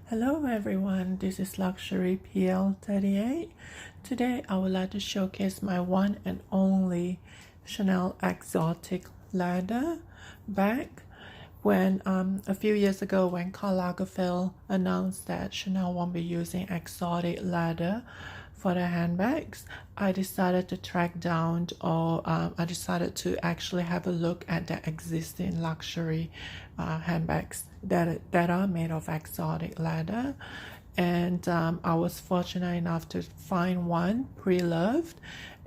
Hello everyone, this is Luxury PL38. Today I would like to showcase my one and only Chanel exotic leather bag. When a few years ago when Karl Lagerfeld announced that Chanel won't be using exotic leather for the handbags, I decided to track down I decided to actually have a look at the existing luxury handbags that are made of exotic leather. And I was fortunate enough to find one pre-loved,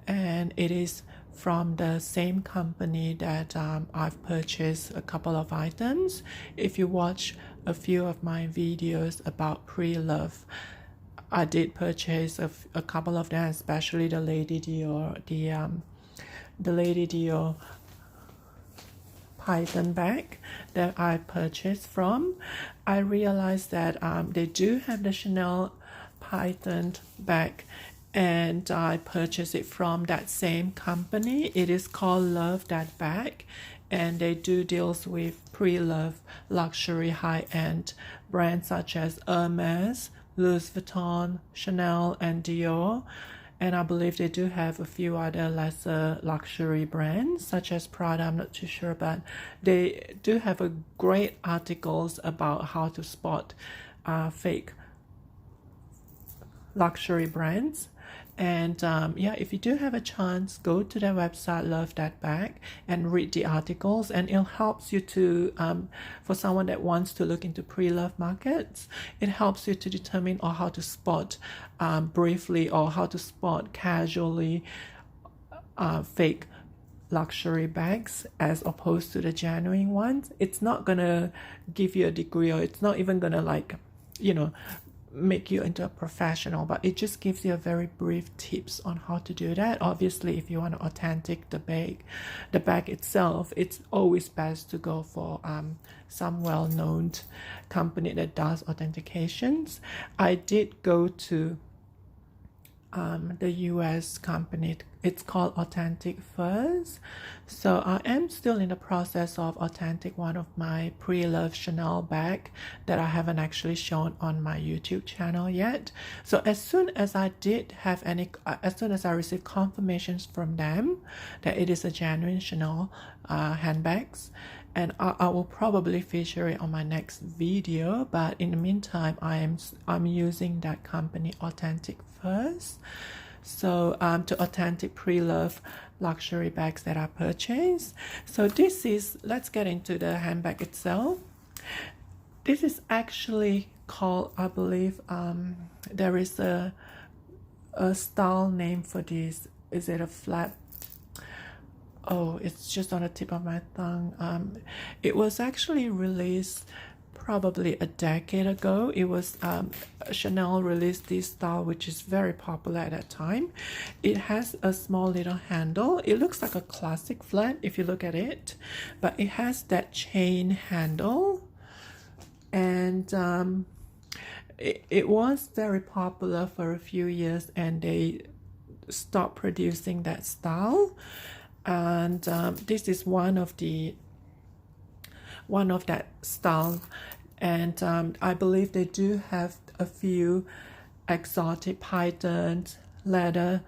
and it is from the same company that I've purchased a couple of items. If you watch a few of my videos about pre-love, I did purchase a couple of them, especially the Lady Dior, the Lady Dior Python bag that I purchased from. I realized that they do have the Chanel Python bag, and I purchased it from that same company. It is called Love That Bag, and they do deals with pre-love luxury high-end brands such as Hermes, Louis Vuitton, Chanel, and Dior. And I believe they do have a few other lesser luxury brands such as Prada. I'm not too sure, but they do have a great articles about how to spot fake luxury brands. And yeah, if you do have a chance, go to their website, Love That Bag, and read the articles, and it helps you to for someone that wants to look into pre-love markets, it helps you to determine or how to spot briefly or how to spot casually fake luxury bags as opposed to the genuine ones. It's not gonna give you a degree, or it's not even gonna, like, make you into a professional, but it just gives you a very brief tips on how to do that. Obviously, if you want to authentic the bag itself, it's always best to go for some well-known company that does authentications. I did go to the US company. It's called Authentic Furs. So I am still in the process of authentic one of my pre-loved Chanel bag that I haven't actually shown on my YouTube channel yet. So as soon as I receive confirmations from them that it is a genuine Chanel handbags, and I will probably feature it on my next video. But in the meantime, I'm using that company Authentic Furs. So to authentic pre-love luxury bags that I purchased. So let's get into the handbag itself. This is actually called, I believe, there is a style name for this. Is it a flat? Oh, it's just on the tip of my tongue. It was actually released probably a decade ago. It was Chanel released this style, which is very popular at that time. It has a small little handle. It looks like a classic flat if you look at it, but it has that chain handle, and it was very popular for a few years, and they stopped producing that style. And this is one of that style, and I believe they do have a few exotic Python leather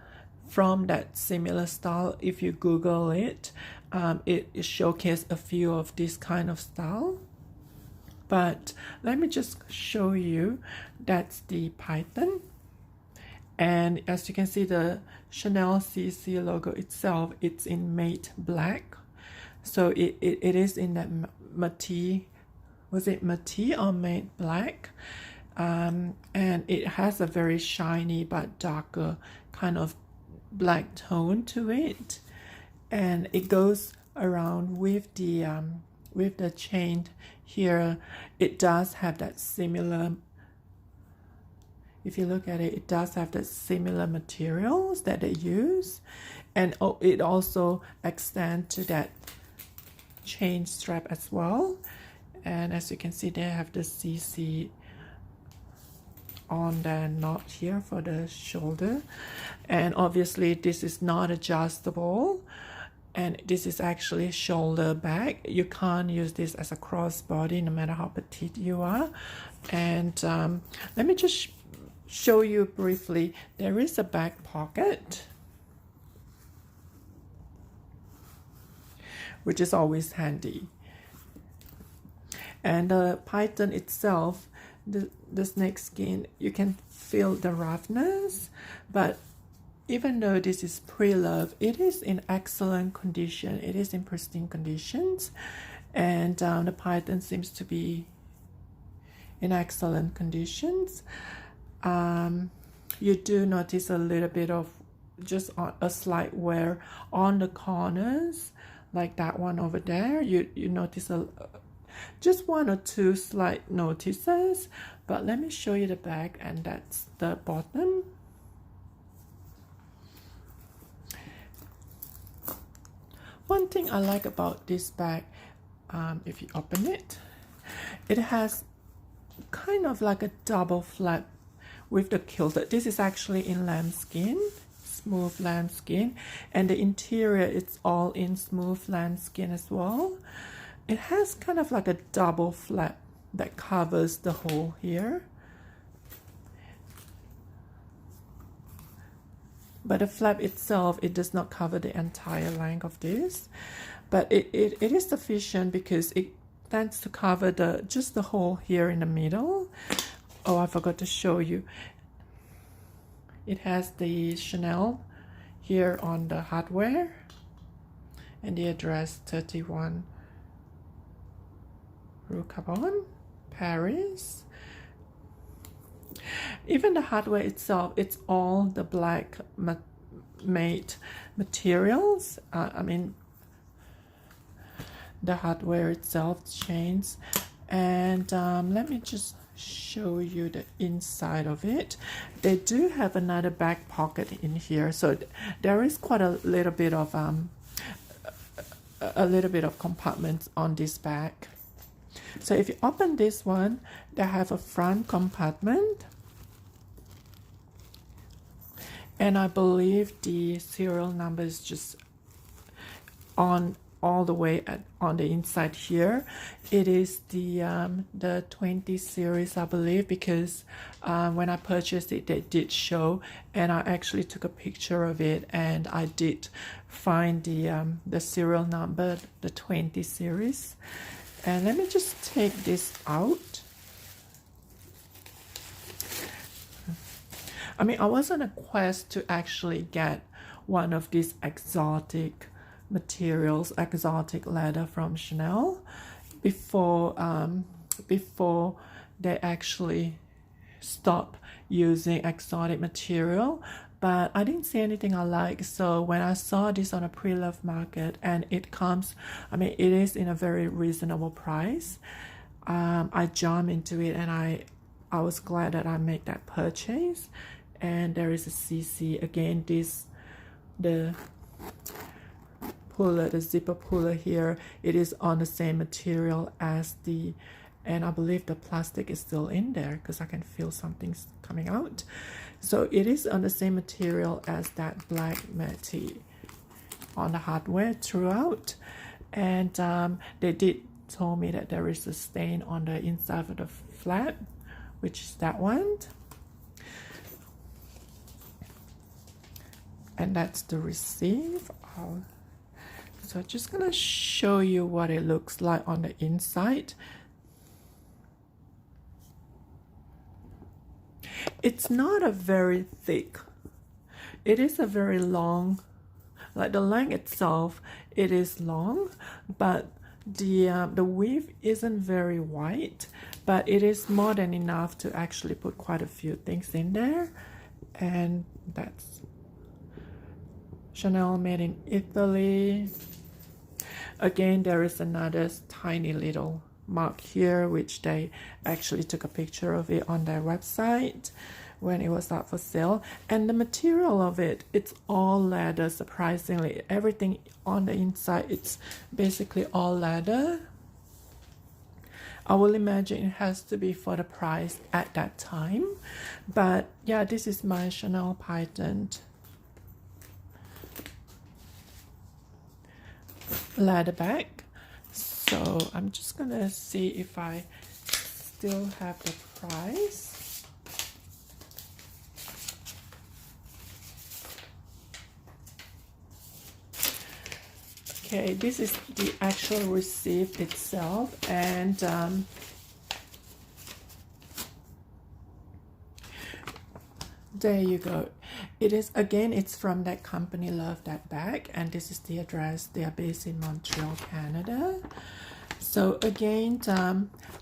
from that similar style. If you Google it, it showcases a few of this kind of style. But let me just show you. That's the Python. And as you can see, the Chanel CC logo itself, it's in matte black. So it is in that matte, was it matte or matte black? And it has a very shiny but darker kind of black tone to it. And it goes around with the chain here. It does have that similar, if you look at it, it does have the similar materials that they use, and it also extends to that chain strap as well. And as you can see, they have the CC on the knot here for the shoulder, and obviously this is not adjustable. And this is actually a shoulder bag. You can't use this as a crossbody no matter how petite you are. And let me just show you briefly. There is a back pocket, which is always handy. And the python itself, the snake skin, you can feel the roughness, but even though this is pre-loved, it is in excellent condition. It is in pristine conditions, and the python seems to be in excellent conditions. You do notice a little bit of just a slight wear on the corners, like that one over there. You notice just one or two slight notices, but let me show you the back, and that's the bottom. One thing I like about this bag, if you open it, it has kind of like a double flap with the quilted. This is actually in lambskin, smooth lambskin, and the interior it's all in smooth lambskin as well. It has kind of like a double flap that covers the hole here. But the flap itself, it does not cover the entire length of this. But it is sufficient because it tends to cover just the hole here in the middle. Oh, I forgot to show you. It has the Chanel here on the hardware. And the address 31 Rue Carbon, Paris. Even the hardware itself, it's all the black made materials. I mean, the hardware itself, chains. And let me just show you the inside of it. They do have another back pocket in here, so there is quite a little bit of compartments on this bag. So if you open this one, they have a front compartment, and I believe the serial number is just on all the way on the inside here. It is the 20 series, I believe, because when I purchased it, they did show, and I actually took a picture of it, and I did find the serial number, the 20 series. And let me just take this out. I mean, I was on a quest to actually get one of these exotic materials, exotic leather from Chanel before they actually stop using exotic material. But I didn't see anything I like, so when I saw this on a pre-loved market, and it comes, I mean, it is in a very reasonable price, I jumped into it, and I was glad that I made that purchase. And there is a CC again. The puller, the zipper puller here, it is on the same material as and I believe the plastic is still in there because I can feel something's coming out. So it is on the same material as that black matte on the hardware throughout. And they did tell me that there is a stain on the inside of the flap, which is that one. And that's the receive. So I'm just gonna show you what it looks like on the inside. It's not a very thick, it is a very long, like the length itself, it is long, but the width isn't very wide, but it is more than enough to actually put quite a few things in there. And that's Chanel, made in Italy. Again, there is another tiny little mark here, which they actually took a picture of it on their website when it was up for sale. And the material of it, it's all leather, surprisingly. Everything on the inside, it's basically all leather. I will imagine it has to be for the price at that time. But yeah, this is my Chanel Python. leather bag. So I'm just gonna see if I still have the price. Okay, this is the actual receipt itself, and there you go. It is, again, it's from that company, Love That Bag, and this is the address. They are based in Montreal, Canada. So again,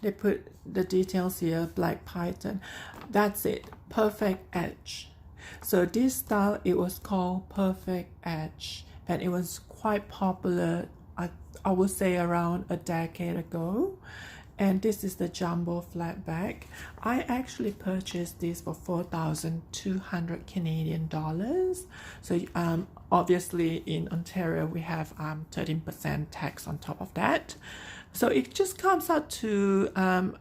they put the details here, black python. That's it, perfect edge. So this style, it was called perfect edge, and it was quite popular, I would say around a decade ago. And this is the jumbo flat bag. I actually purchased this for 4,200 Canadian dollars. So obviously in Ontario we have 13% tax on top of that. So it just comes out to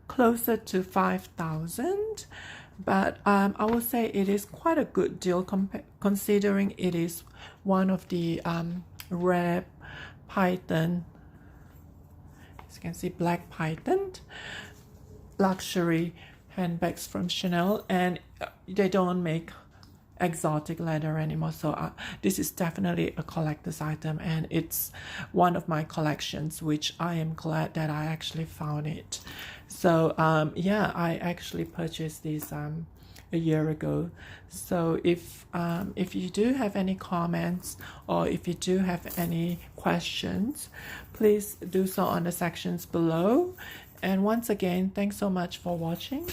closer to 5,000. But I would say it is quite a good deal considering it is one of the rare python, as you can see, black python luxury handbags from Chanel, and they don't make exotic leather anymore. So this is definitely a collector's item, and it's one of my collections, which I am glad that I actually found it. So yeah, I actually purchased this a year ago. So if you do have any comments, or if you do have any questions, please do so on the sections below. And once again, thanks so much for watching.